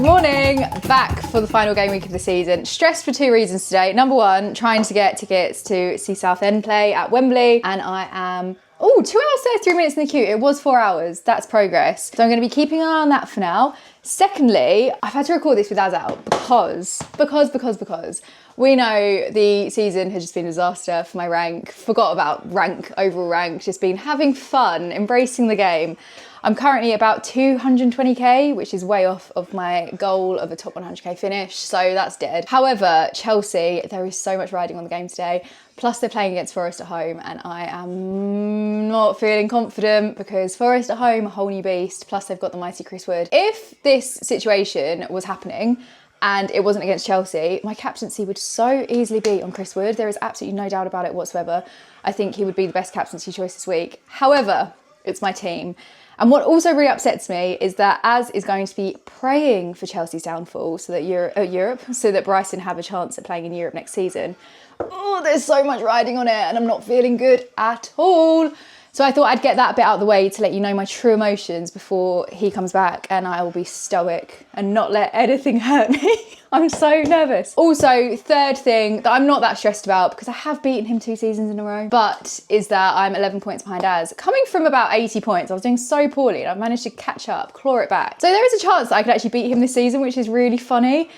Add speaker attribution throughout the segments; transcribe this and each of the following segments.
Speaker 1: Good morning, back for the final game week of the season. Stressed for two reasons today. Number one, trying to get tickets to see Southend play at Wembley, and I am 2 hours 33 minutes in the queue. It was 4 hours. That's progress. So I'm going to be keeping an eye on that for now. Secondly, I've had to record this with Az out because we know the season has just been a disaster for my rank. Forgot about rank, overall rank, just been having fun, embracing the game. I'm currently about 220k, which is way off of my goal of a top 100k finish, so that's dead. However, Chelsea, there is so much riding on the game today, plus they're playing against Forest at home, and I am not feeling confident because Forest at home, a whole new beast, plus they've got the mighty Chris Wood. If this situation was happening and it wasn't against Chelsea, my captaincy would so easily be on Chris Wood. There is absolutely no doubt about it whatsoever. I think he would be the best captaincy choice this week. However, it's my team. And what also really upsets me is that Az is going to be praying for Chelsea's downfall so that Bryson have a chance at playing in Europe next season. Oh, there's so much riding on it and I'm not feeling good at all. So I thought I'd get that bit out of the way to let you know my true emotions before he comes back, and I will be stoic and not let anything hurt me. I'm so nervous. Also, third thing that I'm not that stressed about because I have beaten him 2 seasons in a row, but is that I'm 11 points behind Az. Coming from about 80 points, I was doing so poorly and I've managed to catch up, claw it back. So there is a chance that I could actually beat him this season, which is really funny.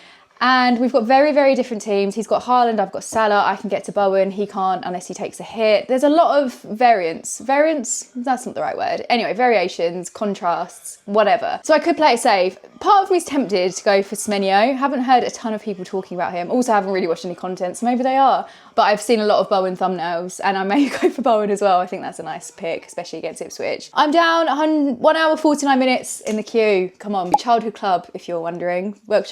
Speaker 1: And we've got very, very different teams. He's got Haaland, I've got Salah, I can get to Bowen, he can't unless he takes a hit. There's a lot of variance. Variance? That's not the right word. Anyway, variations, contrasts, whatever. So I could play it safe. Part of me is tempted to go for Semenyo. Haven't heard a ton of people talking about him. Also haven't really watched any content, so maybe they are. But I've seen a lot of Bowen thumbnails and I may go for Bowen as well. I think that's a nice pick, especially against Ipswich. I'm down 1 hour, 49 minutes in the queue. Come on, childhood club, if you're wondering. Well,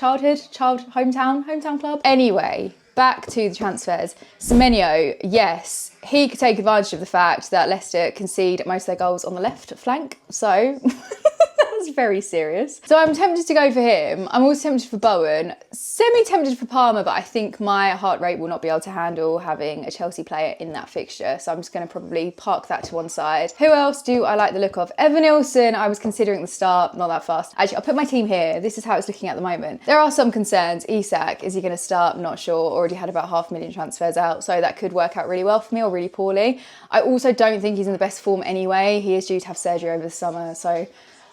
Speaker 1: hometown club. Anyway, back to the transfers. Semenyo, yes, he could take advantage of the fact that Leicester concede most of their goals on the left flank. So that's very serious. So I'm tempted to go for him. I'm also tempted for Bowen, semi-tempted for Palmer, but I think my heart rate will not be able to handle having a Chelsea player in that fixture. So I'm just going to probably park that to one side. Who else do I like the look of? Evanilson, I was considering the start, not that fast. Actually, I'll put my team here. This is how it's looking at the moment. There are some concerns. Isak, is he going to start? I'm not sure. Already had about 500,000 transfers out, so that could work out really well for me or really poorly. I also don't think he's in the best form anyway. He is due to have surgery over the summer, so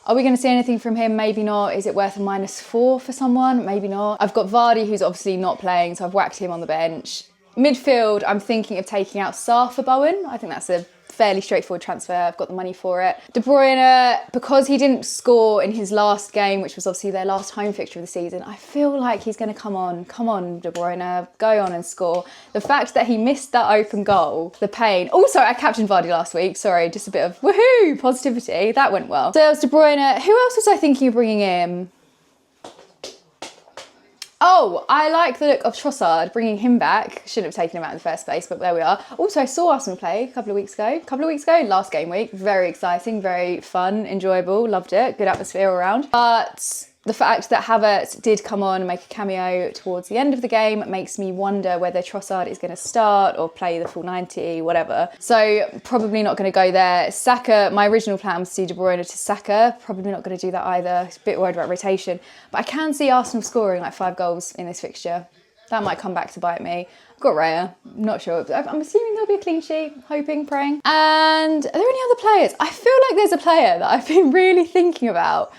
Speaker 1: are we going to see anything from him? Maybe not. Is it worth a -4 for someone? Maybe not. I've got Vardy, who's obviously not playing, so I've whacked him on the bench. Midfield, I'm thinking of taking out Sarr for Bowen. I think that's a fairly straightforward transfer. I've got the money for it. De Bruyne, because he didn't score in his last game, which was obviously their last home fixture of the season, I feel like he's going to come on. Come on, De Bruyne, go on and score. The fact that he missed that open goal, the pain. Also, I captained Vardy last week. Sorry, just a bit of woohoo, positivity. That went well. So that was De Bruyne. Who else was I thinking of bringing in? Oh, I like the look of Trossard, bringing him back. Shouldn't have taken him out in the first place, but there we are. Also, I saw Arsenal play a couple of weeks ago, last game week. Very exciting, very fun, enjoyable, loved it. Good atmosphere all around. But the fact that Havertz did come on and make a cameo towards the end of the game makes me wonder whether Trossard is going to start or play the full 90, whatever. So probably not going to go there. Saka, my original plan was to see De Bruyne to Saka. Probably not going to do that either. A bit worried about rotation. But I can see Arsenal scoring like 5 goals in this fixture. That might come back to bite me. I've got Raya, not sure. I'm assuming there'll be a clean sheet, hoping, praying. And are there any other players? I feel like there's a player that I've been really thinking about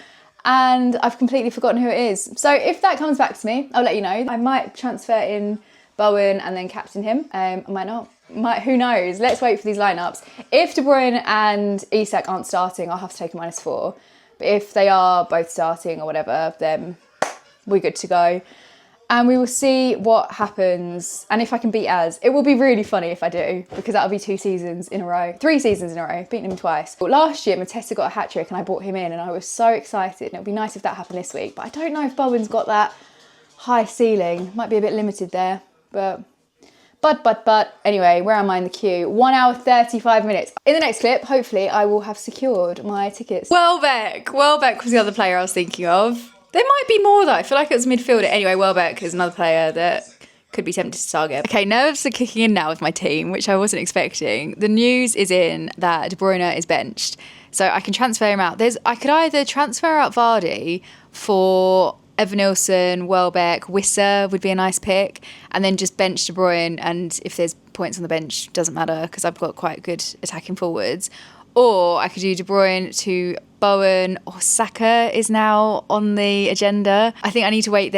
Speaker 1: and I've completely forgotten who it is. So if that comes back to me, I'll let you know. I might transfer in Bowen and then captain him. I might not. Who knows? Let's wait for these lineups. If De Bruyne and Isak aren't starting, I'll have to take a -4. But if they are both starting or whatever, then we're good to go. And we will see what happens. And if I can beat Az, it will be really funny if I do, because that'll be 2 seasons in a row, 3 seasons in a row, beating him twice. But last year, Mateta got a hat-trick and I brought him in and I was so excited. And it'll be nice if that happened this week. But I don't know if Bowen's got that high ceiling. Might be a bit limited there, but anyway, where am I in the queue? 1 hour, 35 minutes. In the next clip, hopefully I will have secured my tickets. Welbeck was the other player I was thinking of. There might be more though. I feel like it was midfielder. Anyway, Welbeck is another player that could be tempted to target. Okay, nerves are kicking in now with my team, which I wasn't expecting. The news is in that De Bruyne is benched, so I can transfer him out. I could either transfer out Vardy for Evanilson, Welbeck, Wissa would be a nice pick, and then just bench De Bruyne, and if there's points on the bench, doesn't matter because I've got quite good attacking forwards. Or I could do De Bruyne to Bowen, or Saka is now on the agenda. I think I need to wait.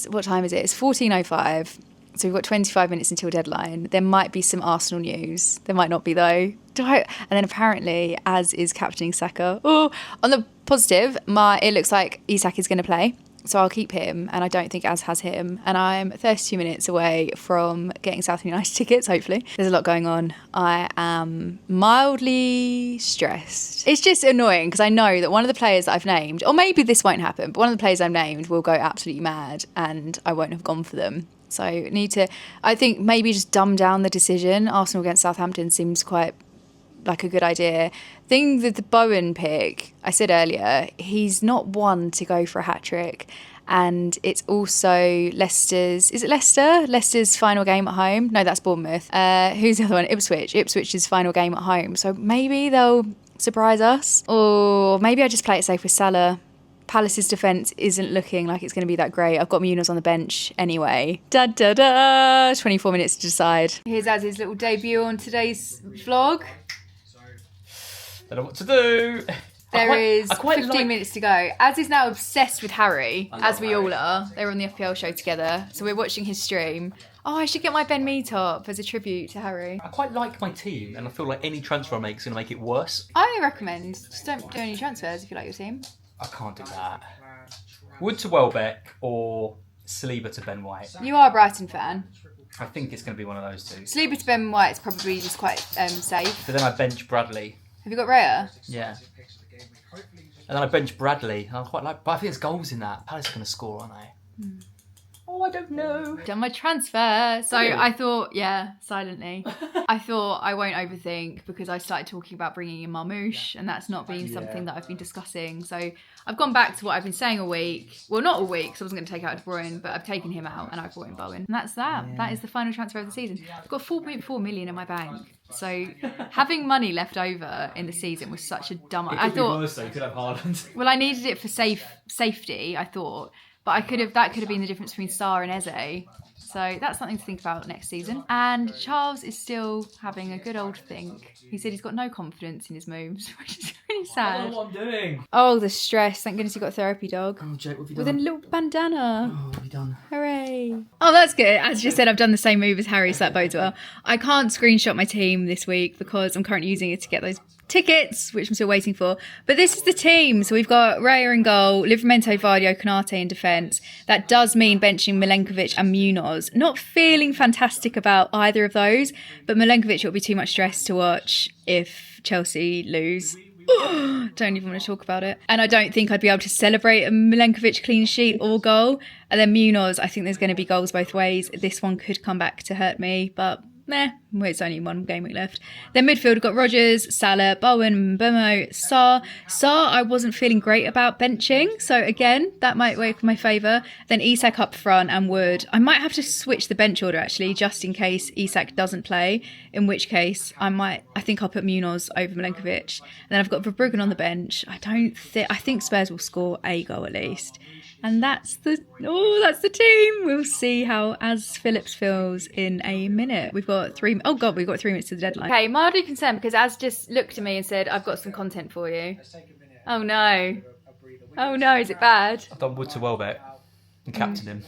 Speaker 1: What time is it? It's 14:05. So we've got 25 minutes until deadline. There might be some Arsenal news. There might not be though. And then apparently, Az is captaining Saka. Oh, on the positive, it looks like Isak is going to play. So I'll keep him, and I don't think Az has him. And I'm 32 minutes away from getting Southend United tickets, hopefully. There's a lot going on. I am mildly stressed. It's just annoying because I know that one of the players that I've named, or maybe this won't happen, but one of the players I've named will go absolutely mad and I won't have gone for them. So I think maybe just dumb down the decision. Arsenal against Southampton seems quite like a good idea. Thing with the Bowen pick, I said earlier, he's not one to go for a hat-trick. And it's also Leicester's... Is it Leicester? Leicester's final game at home? No, that's Bournemouth. Who's the other one? Ipswich. Ipswich's final game at home. So maybe they'll surprise us. Or maybe I just play it safe with Salah. Palace's defence isn't looking like it's going to be that great. I've got Munoz on the bench anyway. 24 minutes to decide. Here's Az's little debut on today's vlog.
Speaker 2: Don't know what to do.
Speaker 1: There is 15 minutes to go. Az is now obsessed with Harry, as we all are. They were on the FPL show together, so we're watching his stream. Oh, I should get my Ben Mee top as a tribute to Harry.
Speaker 2: I quite like my team, and I feel like any transfer I make is going to make it worse.
Speaker 1: I recommend just don't do any transfers if you like your team.
Speaker 2: I can't do that. Wood to Welbeck or Saliba to Ben White.
Speaker 1: You are a Brighton fan.
Speaker 2: I think it's going to be one of those two.
Speaker 1: Saliba to Ben White is probably just quite safe.
Speaker 2: But then I bench Bradley.
Speaker 1: Have you got Raya?
Speaker 2: Yeah. And then I bench Bradley. I quite like, but I think there's goals in that. Palace are going to score, aren't they? Oh, I don't know.
Speaker 1: Done my transfer. So really? I thought, silently. I thought I won't overthink because I started talking about bringing in Marmoush, and that's not been something that I've been discussing. So I've gone back to what I've been saying all week. Well, not all week, because I wasn't going to take out De Bruyne, but I've taken him out and I've brought in Bowen. And that's that. Yeah. That is the final transfer of the season. I've got 4.4 million in my bank. So having money left over in the season was such a dumb...
Speaker 2: I thought... Worse, though. You could have Haaland.
Speaker 1: Well, I needed it for safety, I thought. But that could have been the difference between Sarr and Eze. So that's something to think about next season. And Charles is still having a good old think. He said he's got no confidence in his moves, which is really sad.
Speaker 2: I don't know what I'm doing.
Speaker 1: Oh, the stress. Thank goodness you got a therapy dog.
Speaker 2: Oh, Jake, what have you done?
Speaker 1: With a little bandana.
Speaker 2: Oh, what have you done?
Speaker 1: Hooray. Oh, that's good. As you said, I've done the same move as Harry, so that bodes well. I can't screenshot my team this week because I'm currently using it to get those tickets, which I'm still waiting for. But this is the team. So we've got Raya in goal, Livramento, Vardio, Konate in defence. That does mean benching Milenkovic and Munoz. Not feeling fantastic about either of those, but Milenkovic will be too much stress to watch if Chelsea lose. Don't even want to talk about it. And I don't think I'd be able to celebrate a Milenkovic clean sheet or goal. And then Munoz, I think there's going to be goals both ways. This one could come back to hurt me, but it's only one game week left. Then midfield, we've got Rodgers, Salah, Bowen, Mbemo, Sarr. Sarr, I wasn't feeling great about benching. So again, that might work in my favour. Then Isak up front and Wood. I might have to switch the bench order actually, just in case Isak doesn't play. In which case, I think I'll put Munoz over Milenkovic. And then I've got Verbruggen on the bench. I think Spurs will score a goal at least. And that's the team. We'll see how Az Phillips feels in a minute. We've got 3 minutes to the deadline. Okay, mildly concerned because Az just looked at me and said, I've got some content for you. Oh no. Oh no, is it bad?
Speaker 2: I've done Wood to Welbeck and captained him.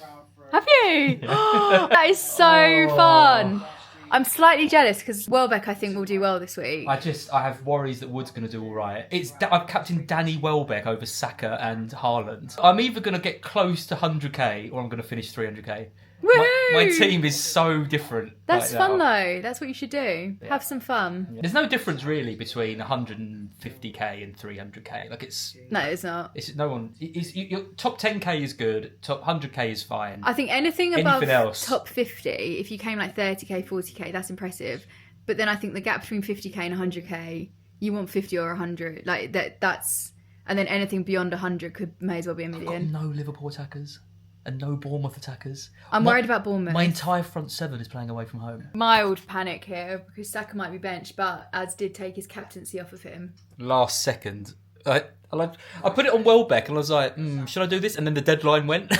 Speaker 1: Have you? That is so fun. I'm slightly jealous because Welbeck, I think, will do well this week.
Speaker 2: I have worries that Wood's going to do all right. I've captained Danny Welbeck over Saka and Haaland. I'm either going to get close to 100k or I'm going to finish 300k. My team is so different.
Speaker 1: That's fun though. That's what you should do. Yeah. Have some fun.
Speaker 2: Yeah. There's no difference really between 150k and 300k.
Speaker 1: No, it's not.
Speaker 2: It's no one. Your top 10k is good. Top 100k is fine.
Speaker 1: I think anything above top 50, if you came like 30k, 40k, that's impressive. But then I think the gap between 50k and 100k, you want 50 or 100. Like that's. And then anything beyond 100 may as well be a million.
Speaker 2: I've got no Liverpool attackers. And no Bournemouth attackers.
Speaker 1: I'm worried about Bournemouth.
Speaker 2: My entire front seven is playing away from home.
Speaker 1: Mild panic here because Saka might be benched, but Az did take his captaincy off of him.
Speaker 2: Last second, I put it on Welbeck and I was like, should I do this? And then the deadline went.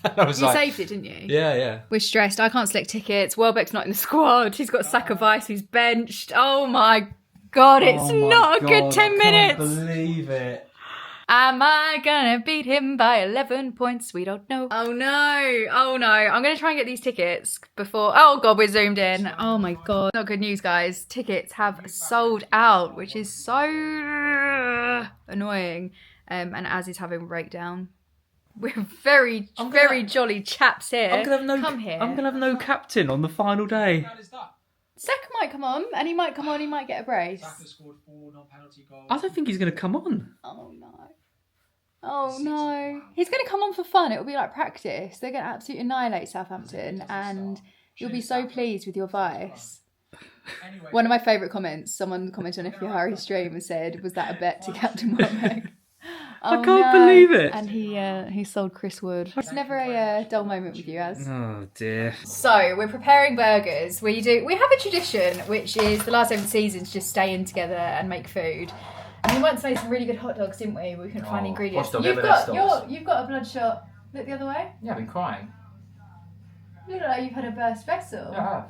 Speaker 2: I was
Speaker 1: You
Speaker 2: like,
Speaker 1: saved it, didn't you?
Speaker 2: yeah.
Speaker 1: We're stressed. I can't select tickets. Welbeck's not in the squad. He's got Saka Vice who's benched. Oh my God, it's not a good 10 minutes.
Speaker 2: I can't believe it.
Speaker 1: Am I gonna beat him by 11 points? We don't know. Oh no. I'm gonna try and get these tickets before. Oh God, we're zoomed in. Oh my God. Not good news, guys. Tickets have sold out, which is so annoying. And Az is having a breakdown. We're very jolly chaps here. Come here.
Speaker 2: I'm gonna have no captain on the final day.
Speaker 1: Saka might come on, and he might come on. He might get a brace.
Speaker 3: Saka scored 4 non-penalty goals.
Speaker 2: I don't think he's gonna come on.
Speaker 1: Oh no. He's going to come on for fun. It'll be like practice. They're going to absolutely annihilate Southampton and you'll be so pleased with your Vice. One of my favourite comments, someone commented on FPL's stream and said, was that a bet to Captain Welbeck?
Speaker 2: I can't believe it.
Speaker 1: And he sold Chris Wood. It's never a dull moment with you, Az.
Speaker 2: Oh dear.
Speaker 1: So we're preparing burgers. We have a tradition, which is the last over the season to just stay in together and make food. And we once made some really good hot dogs, didn't we? We couldn't find the ingredients. You've got a bloodshot. Look the other way.
Speaker 2: Yeah, I've been crying.
Speaker 1: You look like you've had a burst vessel.
Speaker 2: Yeah, I have.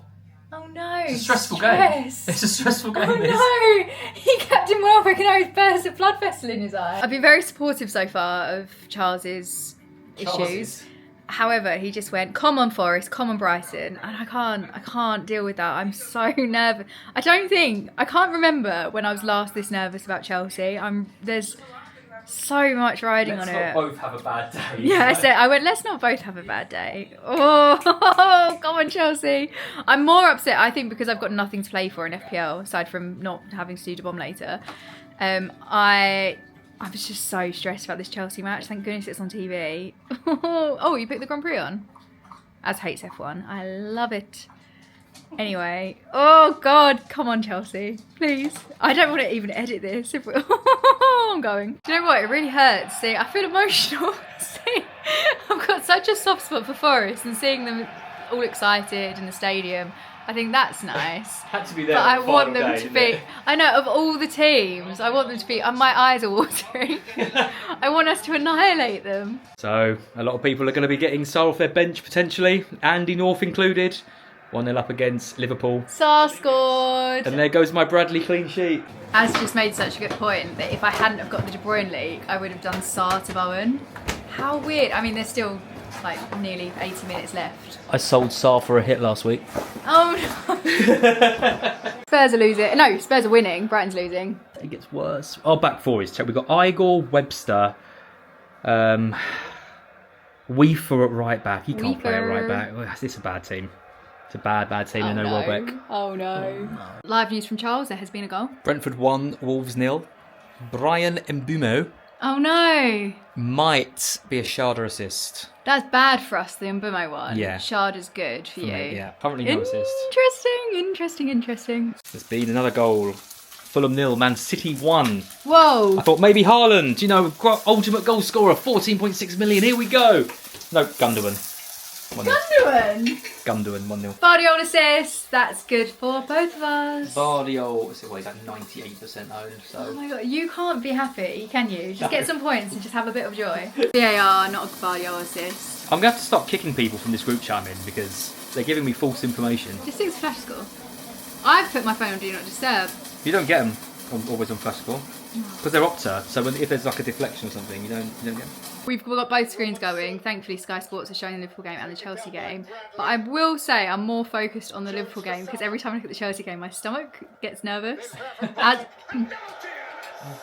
Speaker 1: Oh no.
Speaker 2: It's a stressful game. It's a stressful game.
Speaker 1: Oh no. He kept him well, but now he's burst a blood vessel in his eye. I've been very supportive so far of Charles's issues. However, he just went, come on Forest, come on Brighton. And I can't deal with that. I'm so nervous. I can't remember when I was last this nervous about Chelsea. There's so much riding on it.
Speaker 2: Let's not both have a bad day.
Speaker 1: Yeah, I went, let's not both have a bad day. Oh, come on Chelsea. I'm more upset, I think, because I've got nothing to play for in FPL, aside from not having to do the bomb later. I was just so stressed about this Chelsea match. Thank goodness it's on TV. Oh, you picked the Grand Prix on? Az hates F1. I love it. Anyway. Oh, God. Come on, Chelsea. Please. I don't want to even edit this. I'm going. Do you know what? It really hurts. See, I feel emotional. See, I've got such a soft spot for Forest and seeing them all excited in the stadium. I think that's nice.
Speaker 2: Had to be there.
Speaker 1: But I want them to be. I know, of all the teams, I want them to be. My eyes are watering. I want us to annihilate them.
Speaker 2: So a lot of people are going to be getting Sar off their bench potentially. Andy North included. 1-0 up against Liverpool.
Speaker 1: Sar scored.
Speaker 2: And there goes my Bradley clean sheet.
Speaker 1: Az just made such a good point that if I hadn't have got the De Bruyne leak, I would have done Sar to Bowen. How weird. I mean, there's still like nearly 80 minutes left.
Speaker 2: I sold Sar for a hit last week.
Speaker 1: Oh no. Spurs are losing. No, Spurs are winning. Brighton's losing.
Speaker 2: It gets worse. Our back four is check. We've got Igor, Webster, Weaver at right back. He can't play at right back. It's a bad team. It's a bad team.
Speaker 1: Oh
Speaker 2: no Welbeck.
Speaker 1: Oh no. Live news from Charles. There has been a goal.
Speaker 2: Brentford 1, Wolves 0. Brian Mbumo.
Speaker 1: Oh no.
Speaker 2: Might be a Sharda assist.
Speaker 1: That's bad for us, the Mbumo one.
Speaker 2: Yeah.
Speaker 1: Sharda's good for you.
Speaker 2: Yeah. Currently no assist.
Speaker 1: Interesting.
Speaker 2: There's been another goal. Fulham 0, Man City 1.
Speaker 1: Whoa.
Speaker 2: I thought maybe Haaland, ultimate goal scorer, 14.6 million. Here we go. No, Gundogan. Gundogan 1-0.
Speaker 1: Vardiol assist. That's good for both of us.
Speaker 2: Vardiol, he's at 98% owned. So.
Speaker 1: Oh my god, you can't be happy, can you? Just get some points and just have a bit of joy. VAR, not a Vardiol assist.
Speaker 2: I'm going to have to stop kicking people from this group chat I'm in because they're giving me false information.
Speaker 1: Just 6 flash score. I've put my phone on Do Not Disturb.
Speaker 2: You don't get them always on flash score because they're Opta. So if there's like a deflection or something, you don't get them.
Speaker 1: We've got both screens going. Thankfully, Sky Sports are showing the Liverpool game and the Chelsea game. But I will say I'm more focused on the Liverpool game because every time I look at the Chelsea game, my stomach gets nervous.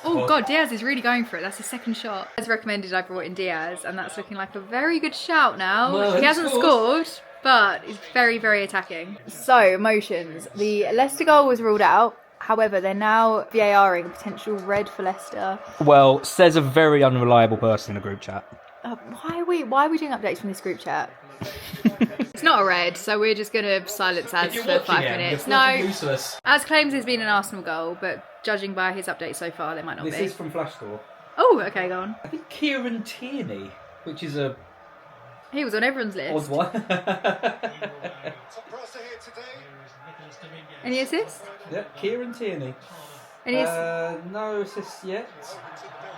Speaker 1: Oh God, Diaz is really going for it. That's his second shot. As recommended, I brought in Diaz, and that's looking like a very good shout now.
Speaker 2: Well,
Speaker 1: he hasn't scored, but he's very, very attacking. So, emotions. The Leicester goal was ruled out. However, they're now VARing a potential red for Leicester.
Speaker 2: Well, says a very unreliable person in the group chat.
Speaker 1: Why are we doing updates from this group chat? It's not a red, so we're just going to silence Az for 5 minutes. No, Az claims there's been an Arsenal goal, but judging by his updates so far, there might not be.
Speaker 2: This is from Flash Score.
Speaker 1: Oh, okay, go on.
Speaker 2: I think Kieran Tierney, which is a...
Speaker 1: He was on everyone's list.
Speaker 2: odd one.
Speaker 1: Any assists?
Speaker 2: Yep, Kieran Tierney.
Speaker 1: Any assists?
Speaker 2: No assists yet.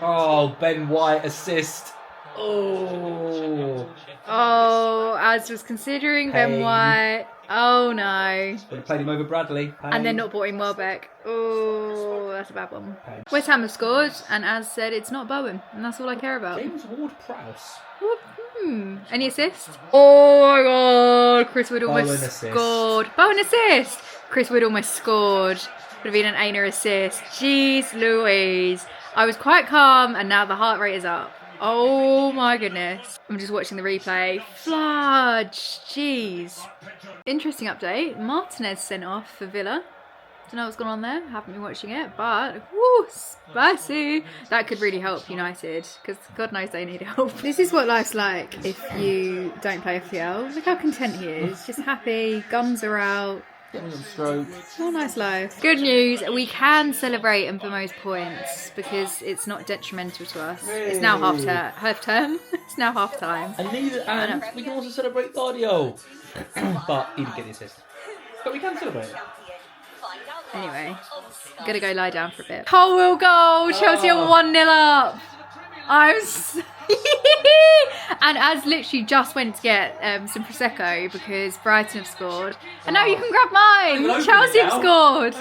Speaker 2: Oh, Ben White assist. Oh.
Speaker 1: Oh, as was considering Ben
Speaker 2: Pain.
Speaker 1: White. Oh no.
Speaker 2: Would have played him over Bradley.
Speaker 1: And then not brought in Welbeck. Oh, that's a bad one. West Ham have scored, and as said, it's not Bowen, and that's all I care about.
Speaker 2: James Ward-Prowse.
Speaker 1: Any assist? Oh my god, Chris Wood almost
Speaker 2: Bowen assist.
Speaker 1: scored. Bowen assist! Chris Wood almost scored. Would have been an Aina assist. Jeez Louise. I was quite calm, and now the heart rate is up. Oh my goodness. I'm just watching the replay. Fludge. Jeez. Interesting update. Martinez sent off for Villa. Don't know what's going on there. Haven't been watching it, but woo, spicy. That could really help United because God knows they need help. This is what life's like if you don't play FPL. Look how content he is. Just happy. Gums are out.
Speaker 2: Getting on stroke.
Speaker 1: Oh, nice life. Good news, we can celebrate and for most points because it's not detrimental to us. It's now half term. It's now half time.
Speaker 2: And we can also celebrate Guardiola. But he didn't get the assist. But we can celebrate it.
Speaker 1: Anyway, gotta go lie down for a bit. Colwell goal! Chelsea are 1-0 up! And as literally just went to get some Prosecco because Brighton have scored. And now you can grab mine! Chelsea have scored!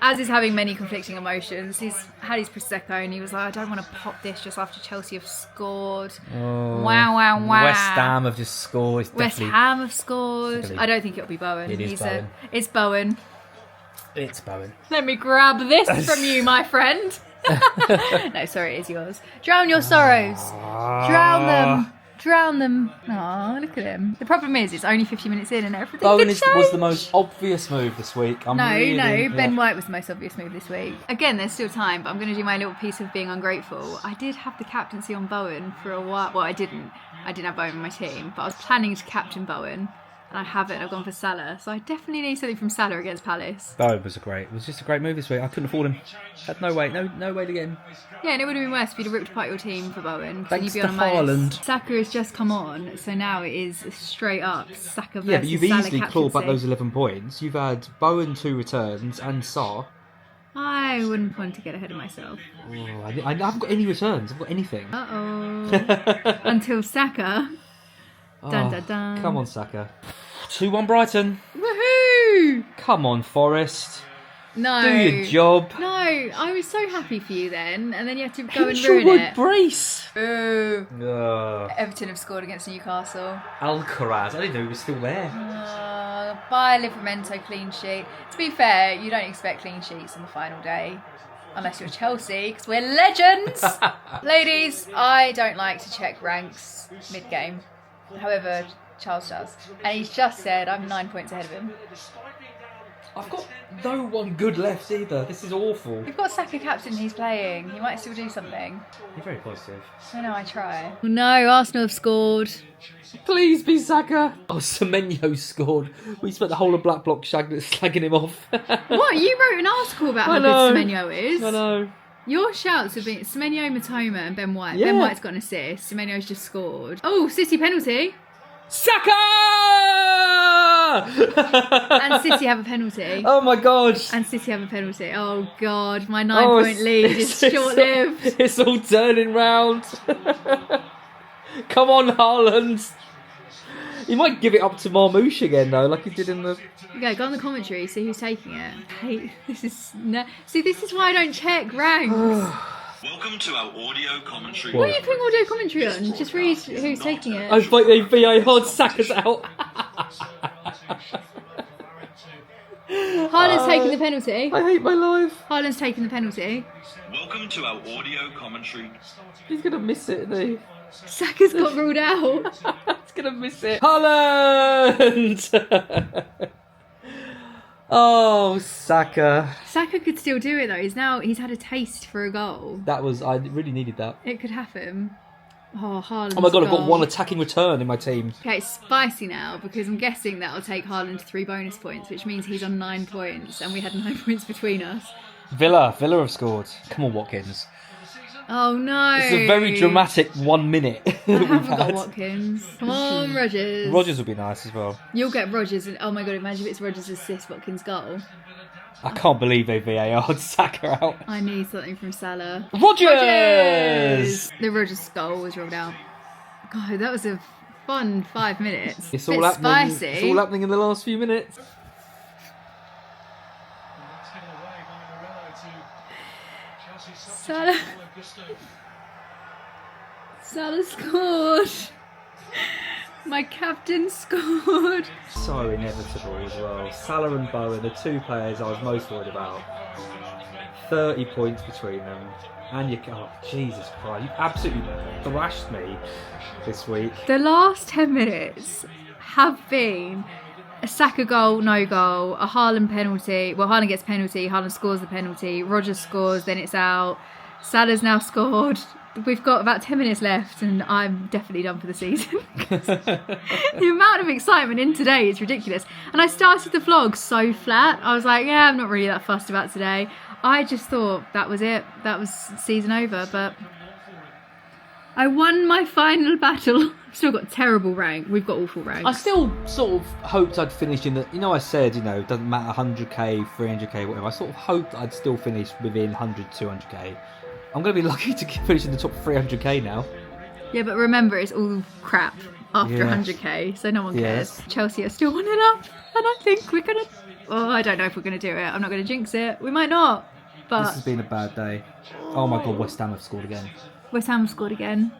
Speaker 1: Az is having many conflicting emotions. He's had his Prosecco and he was like, I don't want to pop this just after Chelsea have scored.
Speaker 2: Oh,
Speaker 1: Wow.
Speaker 2: West Ham have just scored.
Speaker 1: West Ham have scored. I don't think it'll be Bowen.
Speaker 2: It is Bowen.
Speaker 1: It's Bowen.
Speaker 2: It's Bowen.
Speaker 1: Let me grab this from you, my friend. No, sorry, it is yours. Drown your sorrows. Drown them. Drown them. Oh, look at him. The problem is, it's only 50 minutes in and everything
Speaker 2: Bowen
Speaker 1: could change.
Speaker 2: was the most obvious move this week.
Speaker 1: No, Ben White was the most obvious move this week. Again, there's still time, but I'm going to do my little piece of being ungrateful. I did have the captaincy on Bowen for a while. Well, I didn't. I didn't have Bowen on my team, but I was planning to captain Bowen. And I haven't. I've gone for Salah. So I definitely need something from Salah against Palace.
Speaker 2: Bowen was just a great move this week. I couldn't afford him. Had no way to get him.
Speaker 1: Yeah, and it would have been worse if you'd have ripped apart your team for Bowen.
Speaker 2: Thanks
Speaker 1: to
Speaker 2: to Haaland.
Speaker 1: Saka has just come on, so now it is straight up Saka versus
Speaker 2: Yeah, but you've
Speaker 1: Salah
Speaker 2: easily clawed back
Speaker 1: captaincy.
Speaker 2: those 11 points. You've had Bowen 2 returns and Sarr.
Speaker 1: I wouldn't want to get ahead of myself.
Speaker 2: Oh, I haven't got any returns. I've got anything.
Speaker 1: Uh-oh. Until Saka. Dun, dun, dun.
Speaker 2: Come on, Saka. 2-1 Brighton.
Speaker 1: Woohoo!
Speaker 2: Come on, Forest.
Speaker 1: No.
Speaker 2: Do your job.
Speaker 1: No, I was so happy for you then, and then you had to go and
Speaker 2: Hinchell
Speaker 1: ruin
Speaker 2: would
Speaker 1: it.
Speaker 2: brace.
Speaker 1: Boo.
Speaker 2: Ugh.
Speaker 1: Everton have scored against Newcastle.
Speaker 2: Alcaraz. I didn't know he was still there.
Speaker 1: By Livramento clean sheet. To be fair, you don't expect clean sheets on the final day. Unless you're Chelsea, because we're legends. Ladies, I don't like to check ranks mid-game. However, Charles does. And he's just said I'm 9 points ahead of him.
Speaker 2: I've got no one good left either. This is awful.
Speaker 1: We've got Saka captain, he's playing. He might still do something.
Speaker 2: You're very positive.
Speaker 1: I know, I try. No, Arsenal have scored.
Speaker 2: Please be Saka. Oh, Semenyo scored. We spent the whole of Black Block slagging him off.
Speaker 1: What? You wrote an article about how good Semenyo is?
Speaker 2: I know.
Speaker 1: Your shouts have been Semenyo, Matoma and Ben White.
Speaker 2: Yeah.
Speaker 1: Ben White's got an assist. Semenyo's just scored. Oh, City penalty.
Speaker 2: Saka!
Speaker 1: And City have a penalty.
Speaker 2: Oh my god.
Speaker 1: And City have a penalty. Oh god, my 9-point lead is short-lived.
Speaker 2: It's all turning round. Come on, Haaland. He might give it up to Marmoush again though, like he did in the...
Speaker 1: Okay, go on the commentary, see who's taking it. Hey, this is why I don't check ranks.
Speaker 4: Welcome to our audio commentary.
Speaker 1: What are you putting audio commentary on? Just read who's taking it.
Speaker 2: I fight the VAR, Saka's out.
Speaker 1: Haaland's taking the penalty.
Speaker 2: I hate my life.
Speaker 1: Haaland's taking the penalty.
Speaker 4: Welcome to our audio commentary.
Speaker 2: He's going to miss it, isn't he?
Speaker 1: Saka's got ruled out.
Speaker 2: He's going to miss it. Haaland! Oh, Saka.
Speaker 1: Saka could still do it though. He's had a taste for a goal.
Speaker 2: I really needed that.
Speaker 1: It could happen. Oh, Haaland's
Speaker 2: Oh my god, I've got
Speaker 1: goal.
Speaker 2: one attacking return in my team.
Speaker 1: Okay, it's spicy now because I'm guessing that'll take Haaland to 3 bonus points, which means he's on 9 points, and we had 9 points between us.
Speaker 2: Villa have scored. Come on, Watkins.
Speaker 1: Oh no!
Speaker 2: It's a very dramatic 1 minute.
Speaker 1: I haven't got Watkins. Come on, Rodgers.
Speaker 2: Rodgers would be nice as well.
Speaker 1: You'll get Rodgers, and oh my god, imagine if it's Rodgers' assist, Watkins' goal.
Speaker 2: I can't believe they VAR'd Saka out.
Speaker 1: I need something from Salah.
Speaker 2: Rodgers!
Speaker 1: The Rodgers goal was ruled out. God, that was a fun 5 minutes.
Speaker 2: It's
Speaker 1: Bit
Speaker 2: all happening.
Speaker 1: spicy.
Speaker 2: It's all happening in the last few minutes.
Speaker 1: Salah. Salah scored. My captain scored.
Speaker 2: So inevitable as well. Salah and Bowen, the two players I was most worried about. 30 points between them. And you, oh Jesus Christ, you absolutely thrashed me this week.
Speaker 1: The last 10 minutes have been a Saka goal, no goal, a Haaland penalty. Well, Haaland gets a penalty, Haaland scores the penalty, Rodgers scores, then it's out. Salah's now scored. We've got about 10 minutes left and I'm definitely done for the season. The amount of excitement in today is ridiculous. And I started the vlog so flat. I was like, yeah, I'm not really that fussed about today. I just thought that was it. That was season over. But I won my final battle. Still got terrible rank. We've got awful ranks.
Speaker 2: I still sort of hoped I'd finish in the, I said, it doesn't matter 100k, 300k, whatever. I sort of hoped I'd still finish within 100, 200k. I'm going to be lucky to finish in the top 300k now.
Speaker 1: Yeah, but remember, it's all crap after
Speaker 2: Yes.
Speaker 1: 100k, so no one cares.
Speaker 2: Yes.
Speaker 1: Chelsea are still 1-0 up, and I think we're going to... Oh, I don't know if we're going to do it. I'm not going to jinx it. We might not, but...
Speaker 2: This has been a bad day. Oh my God, West Ham have scored again.
Speaker 1: West Ham scored again.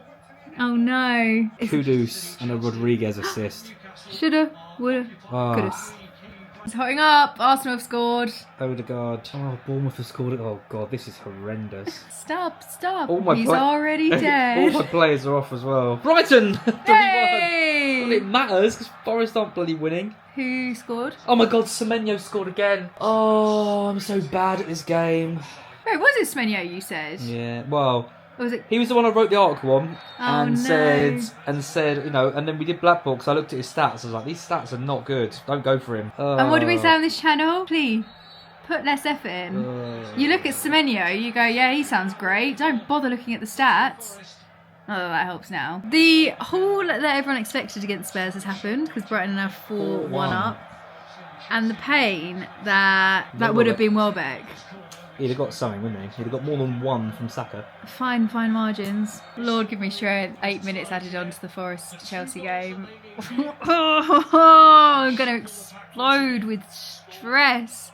Speaker 1: Oh no.
Speaker 2: Kudus and a Rodriguez assist.
Speaker 1: Shoulda, woulda,
Speaker 2: Oh.
Speaker 1: coulda. It's hotting up. Arsenal have scored.
Speaker 2: Odegaard. Oh, Bournemouth have scored. Oh God, this is horrendous.
Speaker 1: Stop. He's
Speaker 2: play-
Speaker 1: already dead.
Speaker 2: All my players are off as well. Brighton!
Speaker 1: Hey!
Speaker 2: Well, it matters because Forest aren't bloody winning.
Speaker 1: Who scored?
Speaker 2: Oh my God, Semenyo scored again. Oh, I'm so bad at this game.
Speaker 1: Wait, was it Smenyo you said?
Speaker 2: Yeah, well,
Speaker 1: Or was it...
Speaker 2: he was the one I wrote the article on and
Speaker 1: no.
Speaker 2: said, and then we did Blackpool because I looked at his stats. I was like, these stats are not good. Don't go for him.
Speaker 1: And what do we say on this channel? Please, put less effort in. You look at Semenyo, you go, yeah, he sounds great. Don't bother looking at the stats. Oh, that helps now. The haul that everyone expected against Spurs has happened because Brighton are now 4-1 up. And the pain that would have been Welbeck.
Speaker 2: He'd have got something, wouldn't he? He'd have got more than one from Saka.
Speaker 1: Fine margins. Lord, give me strength. 8 minutes added on to the Forest-Chelsea game. I'm going to explode with stress.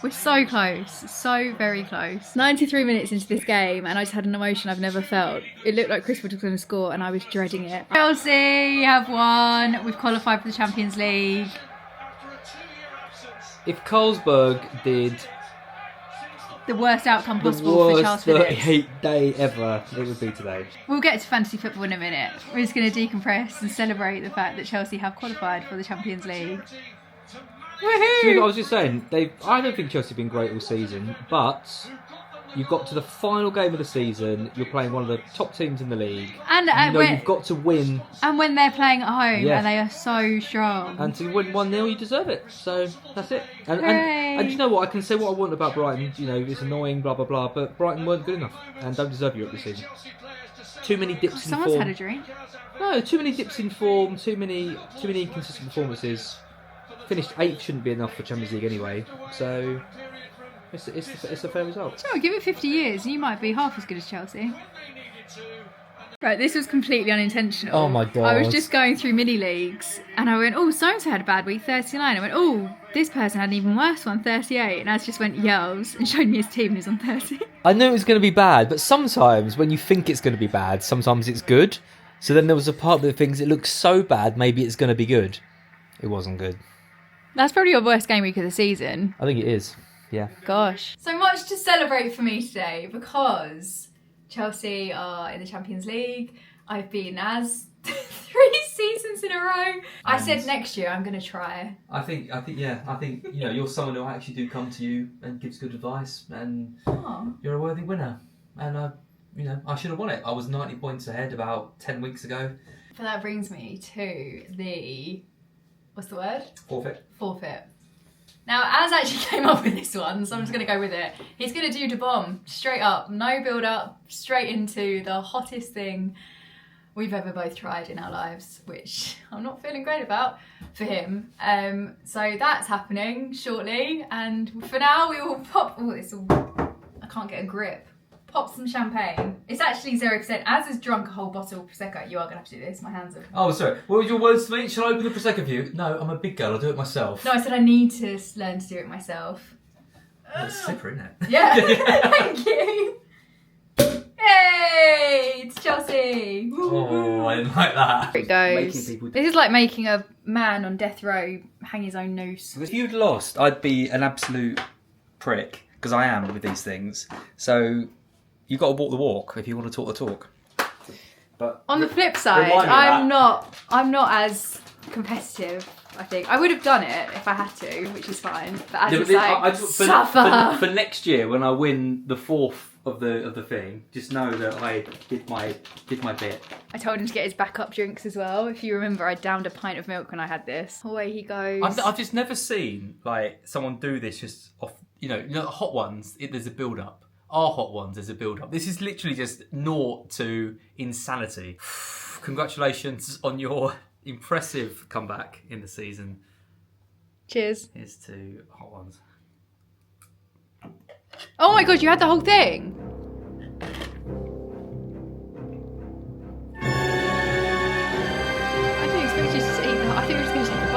Speaker 1: We're so close. So very close. 93 minutes into this game and I just had an emotion I've never felt. It looked like Chris was going to score and I was dreading it. Chelsea have won. We've qualified for the Champions League.
Speaker 2: If Carlsberg did
Speaker 1: The worst outcome
Speaker 2: the
Speaker 1: possible for Charles
Speaker 2: worst
Speaker 1: Phillips.
Speaker 2: 38 day ever, it would be today.
Speaker 1: We'll get to fantasy football in a minute. We're just going to decompress and celebrate the fact that Chelsea have qualified for the Champions League.
Speaker 2: See, I
Speaker 1: Woohoo!
Speaker 2: was just saying, I don't think Chelsea have been great all season, but you've got to the final game of the season, you're playing one of the top teams in the league.
Speaker 1: And
Speaker 2: You've got to win,
Speaker 1: and when they're playing at home
Speaker 2: Yeah.
Speaker 1: and they are so strong.
Speaker 2: and to win 1-0, you deserve it. So that's it. And
Speaker 1: Hooray.
Speaker 2: you know what? I can say what I want about Brighton. It's annoying, blah blah blah. But Brighton weren't good enough and don't deserve Europe this season. Too many dips in
Speaker 1: Someone's
Speaker 2: form.
Speaker 1: had a drink.
Speaker 2: No, too many dips in form. Too many inconsistent performances. Finished 8th shouldn't be enough for Champions League anyway. So it's a fair result.
Speaker 1: So give it 50 years and you might be half as good as Chelsea. Right, this was completely unintentional.
Speaker 2: Oh my God.
Speaker 1: I was just going through mini leagues and I went, oh, so-and-so had a bad week, 39. I went, oh, this person had an even worse one, 38. And Az just went, yells, and showed me his team and he's on 30.
Speaker 2: I knew it was going to be bad, but sometimes when you think it's going to be bad, sometimes it's good. So then there was a part that thinks it looks so bad, maybe it's going to be good. It wasn't good.
Speaker 1: That's probably your worst game week of the season.
Speaker 2: I think it is. Yeah.
Speaker 1: Gosh. So much to celebrate for me today because Chelsea are in the Champions League. I've been as 3 seasons in a row. I said next year I'm going to try.
Speaker 2: I think you're someone who actually do come to you and gives good advice, and you're a worthy winner. And I should have won it. I was 90 points ahead about 10 weeks ago.
Speaker 1: But that brings me to the, what's the word? Forfeit. Now, Az actually came up with this one, so I'm just going to go with it. He's going to do the bomb, straight up, no build up, straight into the hottest thing we've ever both tried in our lives, which I'm not feeling great about for him. So that's happening shortly, and for now we will pop. Oh, I can't get a grip. Pop some champagne. It's actually 0%. As has drunk a whole bottle of Prosecco. You are going to have to do this. My hands are...
Speaker 2: Oh, sorry. What were your words to me? Shall I open the Prosecco for you? No, I'm a big girl. I'll do it myself.
Speaker 1: No, I said I need to learn to do it myself.
Speaker 2: Oh, it's slippery, isn't it?
Speaker 1: Yeah, thank you. Hey, it's Chelsea.
Speaker 2: Oh, I didn't like that.
Speaker 1: Here it goes.
Speaker 2: Making people...
Speaker 1: This is like making a man on death row hang his own noose.
Speaker 5: If you'd lost, I'd be an absolute prick, because I am with these things. So you've got to walk the walk if you want to talk the talk. But
Speaker 1: on the flip side,
Speaker 5: remind me of
Speaker 1: I'm not as competitive. I think I would have done it if I had to, which is fine. But as it's suffer.
Speaker 5: For next year when I win the 4th of the thing, just know that I did my bit.
Speaker 1: I told him to get his backup drinks as well. If you remember, I downed a pint of milk when I had this. Away he goes.
Speaker 5: I've just never seen like someone do this just off. You know, hot ones. There's a build up. Our hot ones, there's a build up. This is literally just naught to insanity. Congratulations on your impressive comeback in the season.
Speaker 1: Cheers.
Speaker 5: Here's to hot ones.
Speaker 1: Oh my god, you had the whole thing. I didn't expect you to eat that. I think we were just going to take a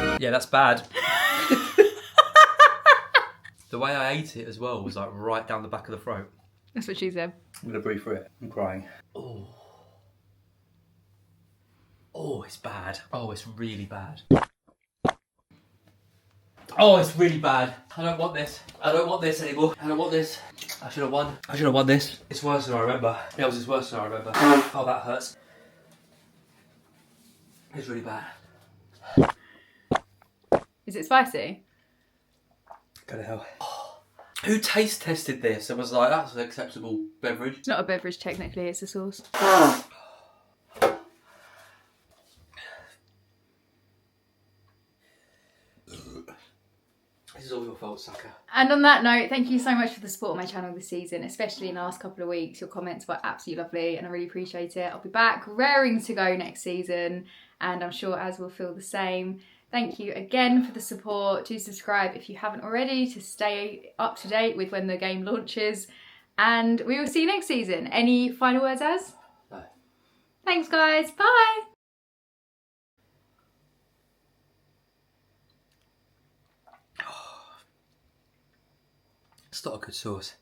Speaker 1: bite.
Speaker 5: Yeah, that's bad. The way I ate it as well was like right down the back of the throat.
Speaker 1: That's what she said.
Speaker 5: I'm going to breathe through it. I'm crying. Oh. Oh, it's bad. Oh, it's really bad. Oh, it's really bad. I don't want this. I don't want this anymore. I don't want this. I should have won. I should have won this. It's worse than I remember. It was worse than I remember. Oh, that hurts. It's really bad.
Speaker 1: Is it spicy?
Speaker 5: Go to hell. Who taste tested this and was like, that's an acceptable beverage?
Speaker 1: It's not a beverage technically, it's a sauce.
Speaker 5: This is all your fault, sucker.
Speaker 1: And on that note, thank you so much for the support on my channel this season, especially in the last couple of weeks. Your comments were absolutely lovely and I really appreciate it. I'll be back raring to go next season and I'm sure Az will feel the same. Thank you again for the support. Do subscribe if you haven't already to stay up to date with when the game launches. And we will see you next season. Any final words, Az?
Speaker 5: No.
Speaker 1: Thanks, guys. Bye.
Speaker 5: It's not a good sauce.